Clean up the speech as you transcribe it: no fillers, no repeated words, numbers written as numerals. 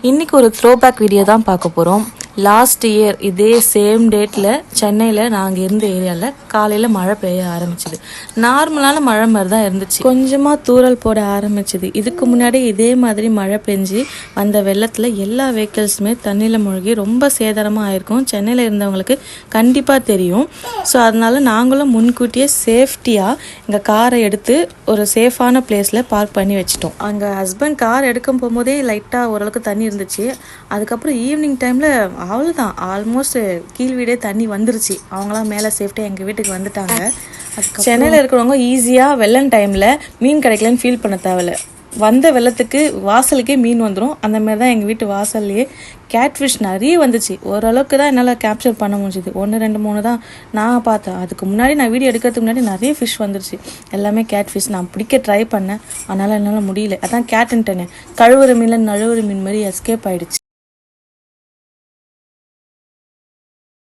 இன்றைக்கி ஒரு throwback video தான் பார்க்க போகிறோம். லாஸ்ட் இயர் இதே சேம் டேட்டில் சென்னையில் நாங்கள் இருந்த ஏரியாவில் காலையில் மழை பெய்ய ஆரம்பிச்சிது. நார்மலான மழை மாதிரி தான் இருந்துச்சு. கொஞ்சமாக தூறல் போட ஆரம்பிச்சிது. இதுக்கு முன்னாடி இதே மாதிரி மழை பெஞ்சு வந்த வெள்ளத்தில் எல்லா வெஹிக்கிள்ஸுமே தண்ணியில் மூழ்கி ரொம்ப சேதாரமாக ஆயிருக்கும். சென்னையில் இருந்தவங்களுக்கு கண்டிப்பாக தெரியும். ஸோ அதனால் நாங்களும் முன்கூட்டியே சேஃப்டியாக எங்கள் காரை எடுத்து ஒரு சேஃபான பிளேஸில் பார்க் பண்ணி வச்சிட்டோம். அங்கே ஹஸ்பண்ட் கார் எடுக்கும் போகும்போதே லைட்டாக ஓரளவுக்கு தண்ணி இருந்துச்சு. அதுக்கப்புறம் ஈவினிங் டைமில் அவ்வளோதான், ஆல்மோஸ்ட் கீழ் வீடே தண்ணி வந்துருச்சு. அவங்களாம் மேலே சேஃப்டியாக எங்கள் வீட்டுக்கு வந்துட்டாங்க. அதுக்கு சென்னையில் இருக்கிறவங்க ஈஸியாக வெள்ளம் டைமில் மீன் கிடைக்கலன்னு ஃபீல் பண்ண தேவையில்ல. வந்த வெள்ளத்துக்கு வாசலுக்கே மீன் வந்துடும். அந்த மாதிரி தான் எங்கள் வீட்டு வாசல்லையே கேட்ஃபிஷ் நிறைய வந்துச்சு. ஓரளவுக்கு தான் என்னால் கேப்சர் பண்ண முடிஞ்சுது. 1, 2, 3 தான் நான் பார்த்தேன். அதுக்கு முன்னாடி நான் வீடியோ எடுக்கிறதுக்கு முன்னாடி நிறைய ஃபிஷ் வந்துருச்சு. எல்லாமே கேட்ஃபிஷ். நான் பிடிக்க ட்ரை பண்ணேன், அதனால் என்னால் முடியல. அதான் கேட்டுன்ட்டேனே, கழுவுற மீனில் நழுவுற மீன் மாதிரி எஸ்கேப் ஆகிடுச்சு.